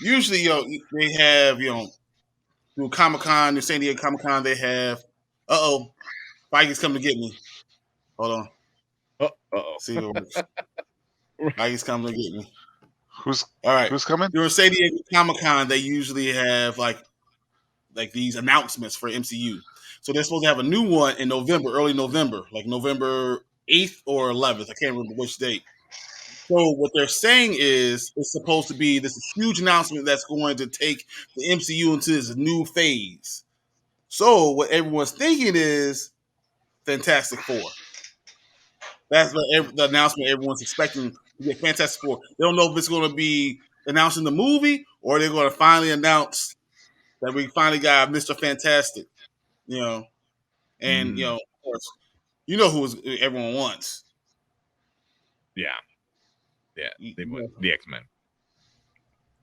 usually, they have, through Comic Con, the San Diego Comic Con, they have. Feige's coming to get me. Hold on, Uh-oh. see if it works. Feige's coming to get me. Who's All right. who's coming? During San Diego Comic Con, they usually have like these announcements for MCU. So they're supposed to have a new one in November, early November, like November 8th or 11th. I can't remember which date. So what they're saying is it's supposed to be this huge announcement that's going to take the MCU into this new phase. So what everyone's thinking is Fantastic Four. That's the announcement everyone's expecting to get Fantastic Four. They don't know if it's going to be announcing the movie or they're going to finally announce that we finally got Mr. Fantastic. And of course, who everyone wants. Yeah, they want the X-Men.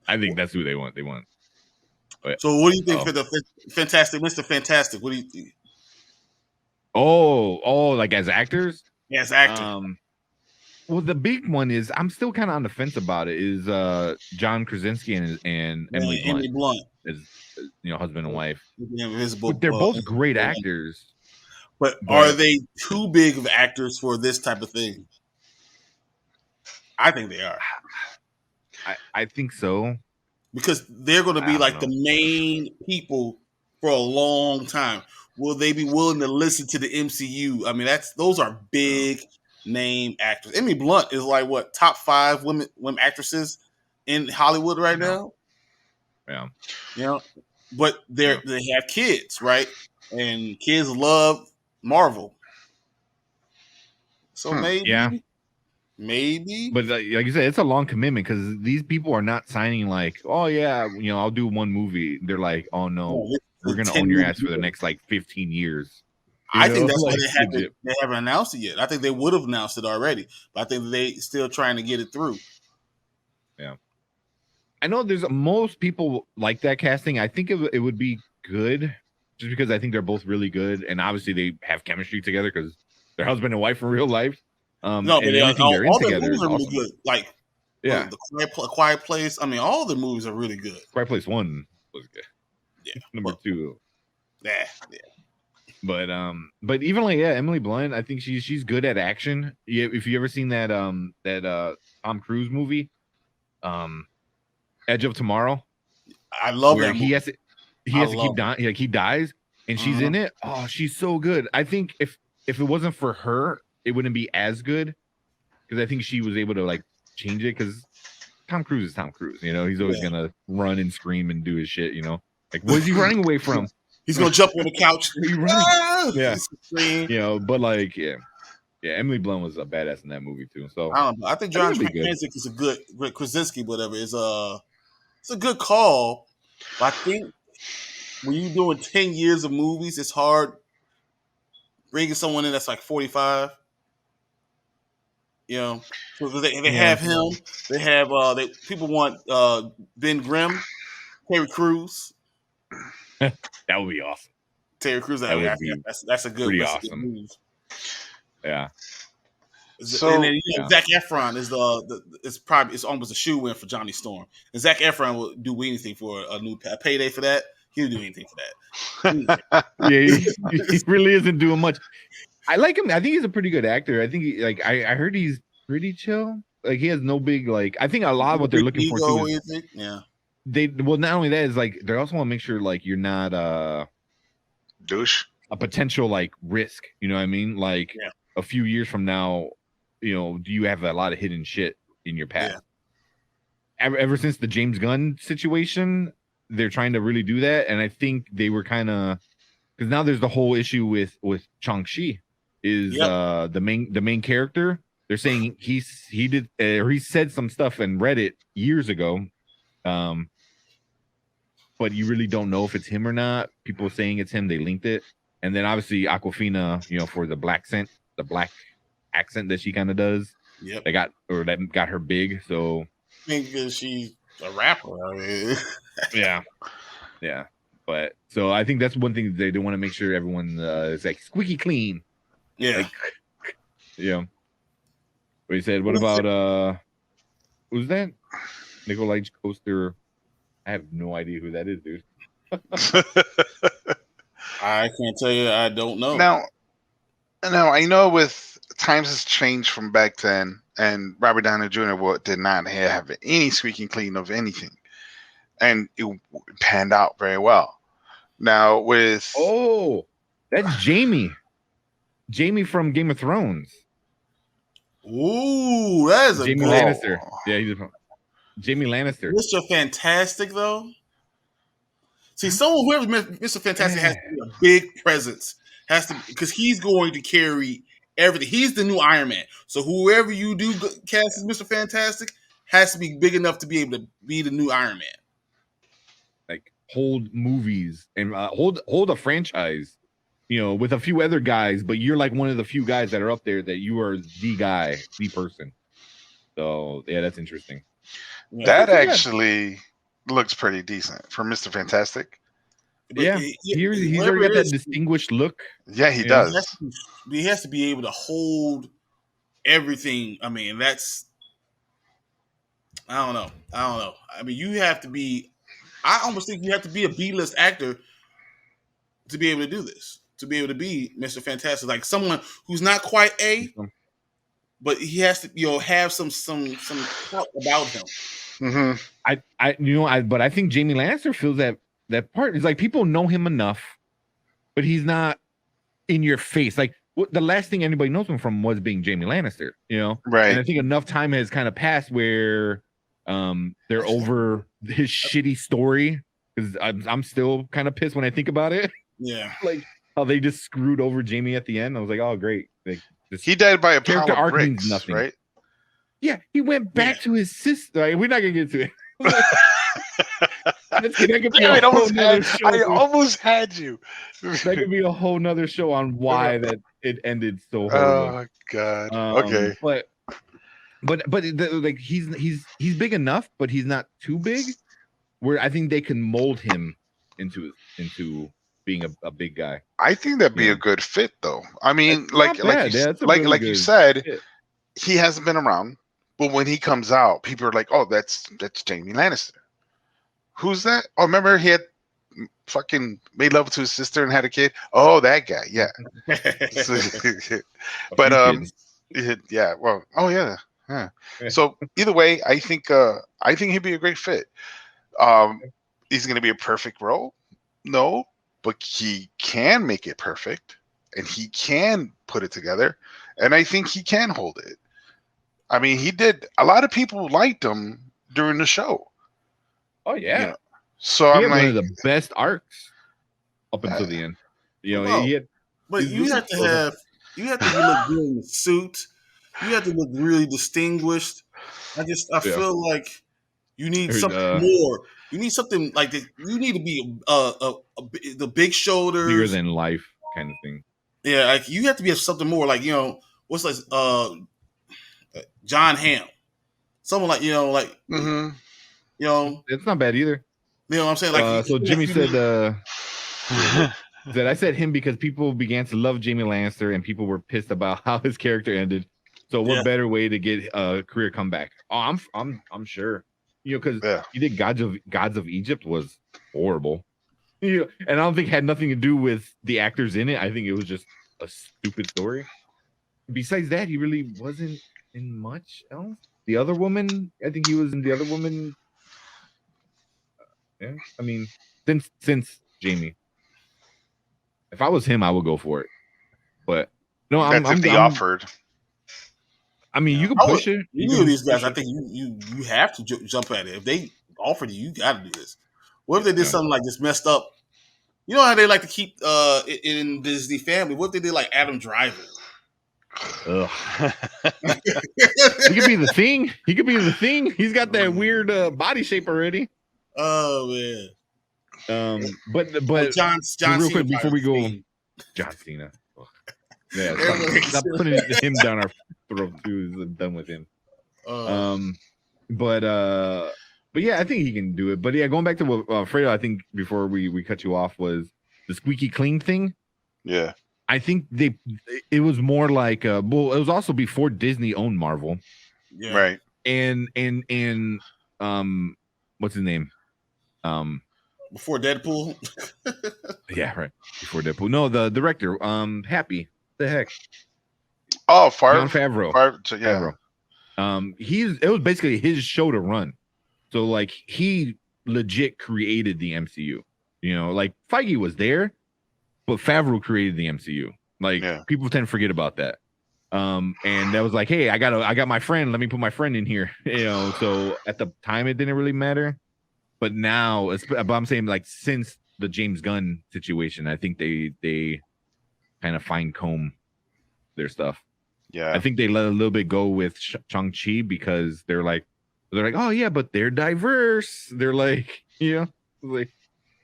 I think that's who they want. But, so, what do you think for the Fantastic, Mr. Fantastic? What do you think? Oh, like as actors? Yeah, as actors. Well, the big one is I'm still kind of on the fence about it. Is John Krasinski and Emily Blunt as husband and wife? But they're both great actors. But are they too big of actors for this type of thing? I think they are. I think so. Because they're going to be like the main people for a long time. Will they be willing to listen to the MCU? I mean, those are big name actors. Emily Blunt is like what, top 5 women actresses in Hollywood right now. Yeah. But they have kids, right? And kids love Marvel. So maybe. But like you said, it's a long commitment because these people are not signing like, oh yeah, I'll do one movie. They're like, oh no, we're gonna own your ass for the next like 15 years. I think that's why they haven't announced it yet. I think they would have announced it already, but I think they still trying to get it through. Yeah, I know there's most people like that casting. I think it would be good just because I think they're both really good, and obviously they have chemistry together because they're husband and wife in real life. No, but all their movies are really good. Like, the Quiet Place. I mean, all the movies are really good. Quiet Place 1 was good. Yeah, number 2. Yeah. But even like Emily Blunt, I think she's good at action. Yeah, if you ever seen that Tom Cruise movie, Edge of Tomorrow, I love that movie. He has to keep dying. Like he dies, and she's in it. Oh, she's so good. I think if it wasn't for her, it wouldn't be as good because I think she was able to like change it because Tom Cruise is Tom Cruise. He's always gonna run and scream and do his shit. Like what is he running away from? He's gonna jump on the couch. But like Emily Blunt was a badass in that movie too. So I don't know. I think John Krasinski is a good Krasinski, whatever it's a good call. But I think when you're doing 10 years of movies, it's hard bringing someone in that's like 45. So they have him. They have people want Ben Grimm, Terry Crews. That would be awesome. Terry Crews, that's a good, pretty awesome. Move. Yeah. So and then, Zac Efron is almost a shoe-in for Johnny Storm. And Zac Efron will do anything for a payday for that. He'll do anything for that. He really isn't doing much. I like him. I think he's a pretty good actor. I think I heard he's pretty chill. Like he has no big I think a lot of what they're looking for too is, not only that is like they also want to make sure like you're not douche, a potential like risk. You know what I mean? Like a few years from now, do you have a lot of hidden shit in your past? Yeah. Ever since the James Gunn situation, they're trying to really do that, and I think they were kind of because now there's the whole issue with Shang-Chi. Is the main character? They're saying he did or he said some stuff in Reddit years ago, but you really don't know if it's him or not. People saying it's him. They linked it, and then obviously Awkwafina, for the black accent that she kind of does. Yep. That got her big. So I think she's a rapper. I mean. yeah. But so I think that's one thing they want to make sure everyone is like squeaky clean. Yeah. What he said, what about who's that? Nikolai Coaster. I have no idea who that is, dude. I can't tell you. I don't know. Now, I know with times has changed from back then, and Robert Downey Jr. Did not have any squeaking clean of anything, and it panned out very well. Now with that's Jamie from Game of Thrones. Ooh, that is a Jamie Lannister. Yeah, he's Jamie Lannister. Mr. Fantastic, though. See, whoever Mr. Fantastic has to be a big presence. Has to, because he's going to carry everything. He's the new Iron Man. So whoever you do cast as Mr. Fantastic has to be big enough to be able to be the new Iron Man. Like hold movies and hold a franchise, with a few other guys, but you're like one of the few guys that are up there that you are the guy, the person. So yeah, that's interesting. That actually looks pretty decent for Mr. Fantastic. Yeah, he's already got that distinguished look. Yeah, he does. He has to be able to hold everything. I mean, I don't know. I mean, you have to be. I almost think you have to be a B-list actor to be able to do this. To be able to be Mr. Fantastic, like someone who's not quite A, but he has to, have some talk about him. Mm-hmm. But I think Jamie Lannister feels that part. It's like people know him enough, but he's not in your face. Like the last thing anybody knows him from was being Jamie Lannister, Right. And I think enough time has kind of passed where they're over his shitty story, because I'm still kind of pissed when I think about it. Yeah, like how they just screwed over Jamie at the end. I was like, oh great, like he died by a character pile of arc bricks, means nothing, right? Yeah, he went back to his sister. Like, we're not gonna get to it. I almost had you. That could be a whole nother show on why that it ended so horribly. Oh God. Okay. But he's big enough, but he's not too big. Where I think they can mold him into being a big guy. I think that'd be a good fit, though. I mean, like you said, fit. He hasn't been around, but when he comes out, people are like, "Oh, that's Jamie Lannister." Who's that? Oh, remember he had fucking made love to his sister and had a kid. Oh, that guy, yeah. But yeah. Well, oh yeah. So either way, I think he'd be a great fit. He's going to be a perfect role. No, but he can make it perfect, and he can put it together, and I think he can hold it. I mean, he did. A lot of people liked him during the show. Oh yeah. So he I'm had like, one of the best arcs up until the end. But you have to look good in the suit. You have to look really distinguished. I feel like you need something more. You need something like this. You need to be the big shoulders, bigger than life kind of thing. Yeah, like you have to be something more like what's like John Hamm, someone like mm-hmm. It's not bad either. You know what I'm saying? Like so Jimmy said that I said him because people began to love Jamie Lannister and people were pissed about how his character ended. So what better way to get a career comeback? Oh, I'm sure. Because he did Gods of Egypt was horrible. And I don't think it had nothing to do with the actors in it. I think it was just a stupid story. Besides that, he really wasn't in much else. The Other Woman, I think he was in The Other Woman. Yeah, I mean, since Jamie, if I was him, I would go for it. But no, I'm offered. I mean, you can push it. You these guys, I think you have to jump at it. If they offered you got to do this. What if they did something like this messed up? You know how they like to keep in Disney family. What if they did like Adam Driver? Ugh. He could be the Thing. He's got that weird body shape already. Oh man. But John real Cena quick before we go, John Cena. Yeah, stop putting him down our throat too. I'm done with him. But yeah, I think he can do it. But yeah, going back to what Fredo, I think before we cut you off was the squeaky clean thing. Yeah, I think it was more like it was also before Disney owned Marvel. Yeah. Right. And what's his name? Before Deadpool. Yeah, right. Before Deadpool. No, the director. Happy. The heck. Oh, Jon Favreau. Yeah. Favreau. It was basically his show to run. So like he legit created the MCU. You know, like Feige was there, but Favreau created the MCU. Like people tend to forget about that. And that was like, hey, I got my friend. Let me put my friend in here. You know, so at the time it didn't really matter, but now, but I'm saying like since the James Gunn situation, I think they kind of fine comb their stuff. Yeah, I think they let a little bit go with Shang-Chi because they're like, oh yeah, but they're diverse. They're like, like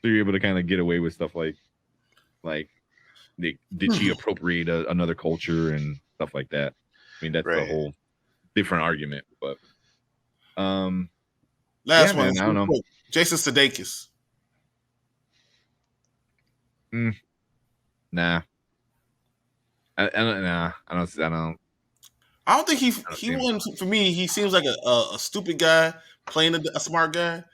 they're able to kind of get away with stuff like did she appropriate another culture and stuff like that? I mean, that's a whole different argument. But last one, man, I don't know. Jason Sudeikis. Nah. I don't think he wouldn't. For me, he seems like a stupid guy playing a smart guy.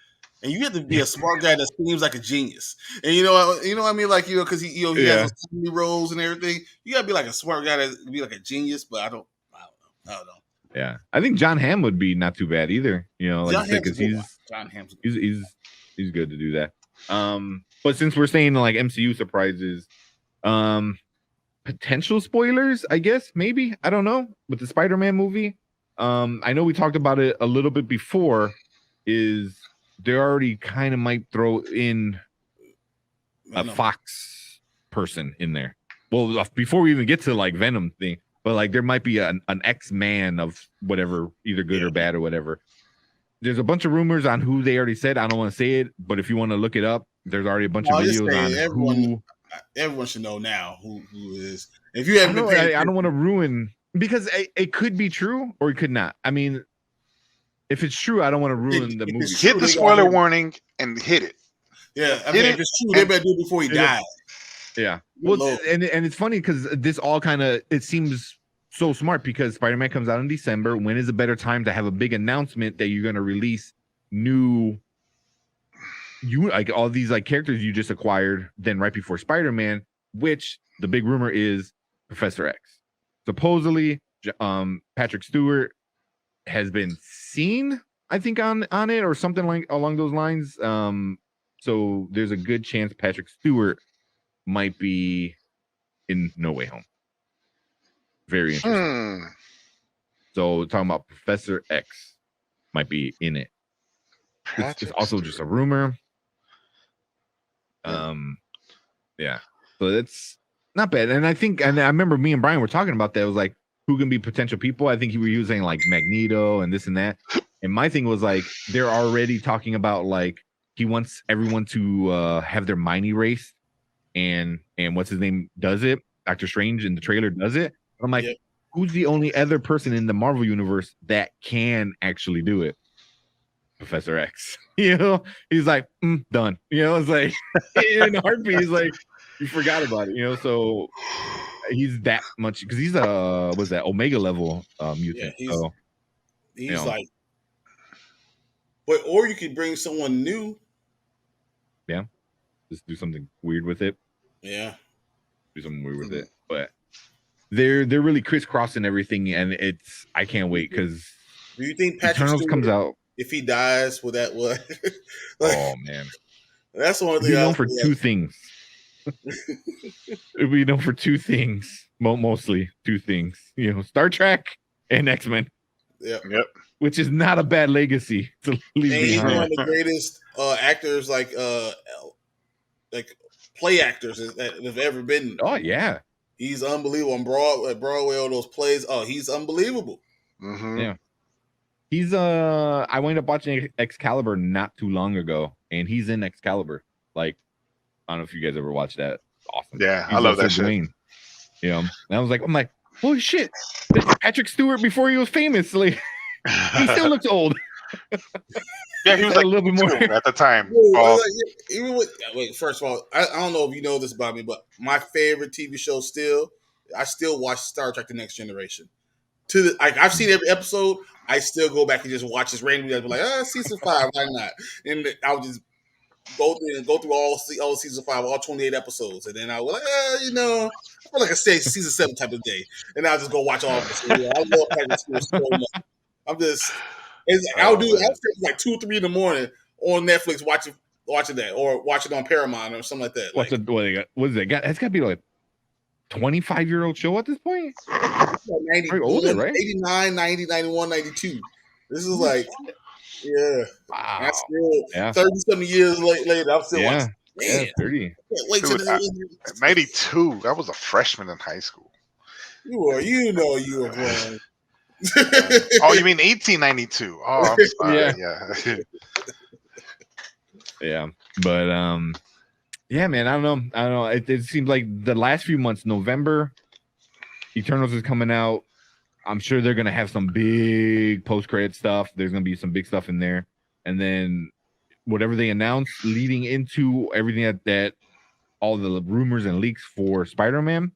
And you have to be a smart guy that seems like a genius. And you know what I mean? Like, because he has those comedy roles and everything. You gotta be like a smart guy to be like a genius, but I don't know. Yeah. I think John Hamm would be not too bad either. You know, like John I said, because he's good to do that. But since we're saying like MCU surprises, potential spoilers, I guess, maybe. I don't know. With the Spider-Man movie. I know we talked about it a little bit before, is they already kind of might throw in a Fox person in there. Well, before we even get to like Venom thing, but like there might be an X-Man of whatever, either good or bad or whatever. There's a bunch of rumors on who they already said. I don't want to say it, but if you want to look it up, there's already a bunch of videos on everyone should know now who is. If you haven't I don't want to ruin, because it could be true or it could not. I mean, if it's true, I don't want to ruin the movie. Hit the spoiler warning and hit it. Yeah, I mean, if it's true, they better do it before he dies. Yeah. Well, and it's funny because this all kind of, it seems so smart because Spider-Man comes out in December. When is a better time to have a big announcement that you're going to release like all these like characters you just acquired than right before Spider-Man, which the big rumor is Professor X. Supposedly, Patrick Stewart has been seen, I think, on it or something like along those lines. So there's a good chance Patrick Stewart might be in No Way Home. Very interesting. So talking about Professor X might be in it. It's also just a rumor. Yeah. So that's not bad. And I think, and I remember me and Bryon were talking about that. It was like, who can be potential people? I think you were using like Magneto and this and that. And my thing was like, they're already talking about like, he wants everyone to have their mind erased. And what's his name does it? Doctor Strange in the trailer does it. I'm like, who's the only other person in the Marvel universe that can actually do it? Professor X. You know, he's like, done. You know, it's like in a heartbeat, he's like, you forgot about it, you know. So he's that much because he's was that Omega level mutant. Yeah, he's like, but or you could bring someone new. Yeah, just do something weird with it. Yeah, do something weird with it. But they're really crisscrossing everything, and I can't wait because do you think Patrick Eternals Stewart, comes out? If he dies, will that what? Oh man, that's one thing. He's known for two things. We know for two things, mostly two things. You know, Star Trek and X-Men. Yep. Which is not a bad legacy to leave behind. He's one of the greatest actors, like play actors that have ever been. Oh yeah, he's unbelievable on Broadway. All those plays. Oh, he's unbelievable. Mm-hmm. Yeah. He's I wound up watching Excalibur not too long ago, and he's in Excalibur. Like, I don't know if you guys ever watched that. Awesome. Yeah, I love that shit. You know, and I'm like, holy shit, that's Patrick Stewart before he was famous. Like, he still looks old. Yeah, he was like a little bit more at the time. Wait, first of all, I don't know if you know this about me, but my favorite TV show I still watch Star Trek: The Next Generation. I've seen every episode. I still go back and just watch this randomly. I'd be like, season 5, why not? And I'll just go through all season 5, all 28 episodes, and then I was like, I feel like a season 7 type of day, and I'll just go watch all of it. So, I love Patrick Stewart so much. I'll stay like 2 or 3 in the morning on Netflix watching that, or watch it on Paramount or something like that. What is it? It's got to be like 25-year-old show at this point. 90, older, right? 89, 90, 91, 92. This is like, wow. I'm still 30-something years later. I'm still watching. Yeah, 30. Wait till 92. I was a freshman in high school. You were grown. Oh, you mean 1892? Oh, I'm sorry. Yeah. Yeah, but man, I don't know. It seems like the last few months, November, Eternals is coming out. I'm sure they're gonna have some big post-credit stuff. There's gonna be some big stuff in there, and then whatever they announce leading into everything that all the rumors and leaks for Spider-Man.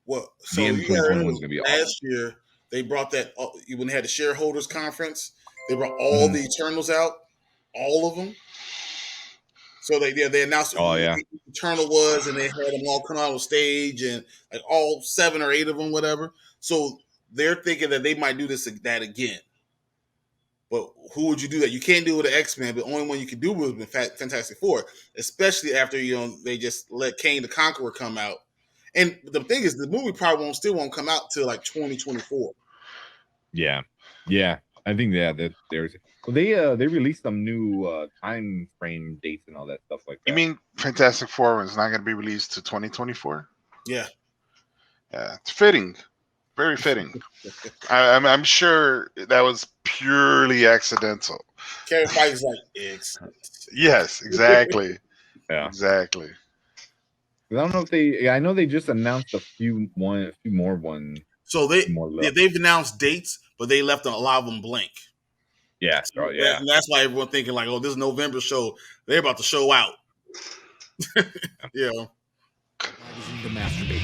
Well, so last year they brought that when they had the shareholders conference. They brought all the Eternals out, all of them. So they announced who Eternal was, and they had them all come out on stage, and like all 7 or 8 of them, whatever. So they're thinking that they might do that again. But who would you do that? You can't do it with the X-Men, but the only one you can do it with Fantastic Four, especially after they just let Kang the Conqueror come out. And the thing is, the movie probably won't come out till like 2024. Yeah. I think that there's. Well, they released some new time frame dates and all that stuff like that. You mean Fantastic Four is not going to be released to 2024? Yeah. Yeah, it's fitting. Very fitting. I'm sure that was purely accidental. Kevin Feige's like, excellent. Yes, exactly. Yeah, exactly. I don't know if I know they just announced a few more ones. So they've announced dates, but they left a lot of them blank. Yeah. So and that's why everyone's thinking like, oh, this November show, they're about to show out. Yeah. The masturbate.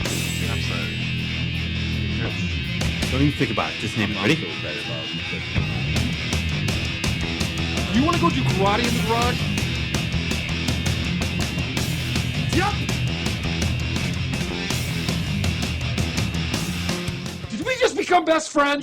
I'm sorry. Don't even think about it. Just name it. Ready? You want to go do karate in the garage? Yep. Did we just become best friends?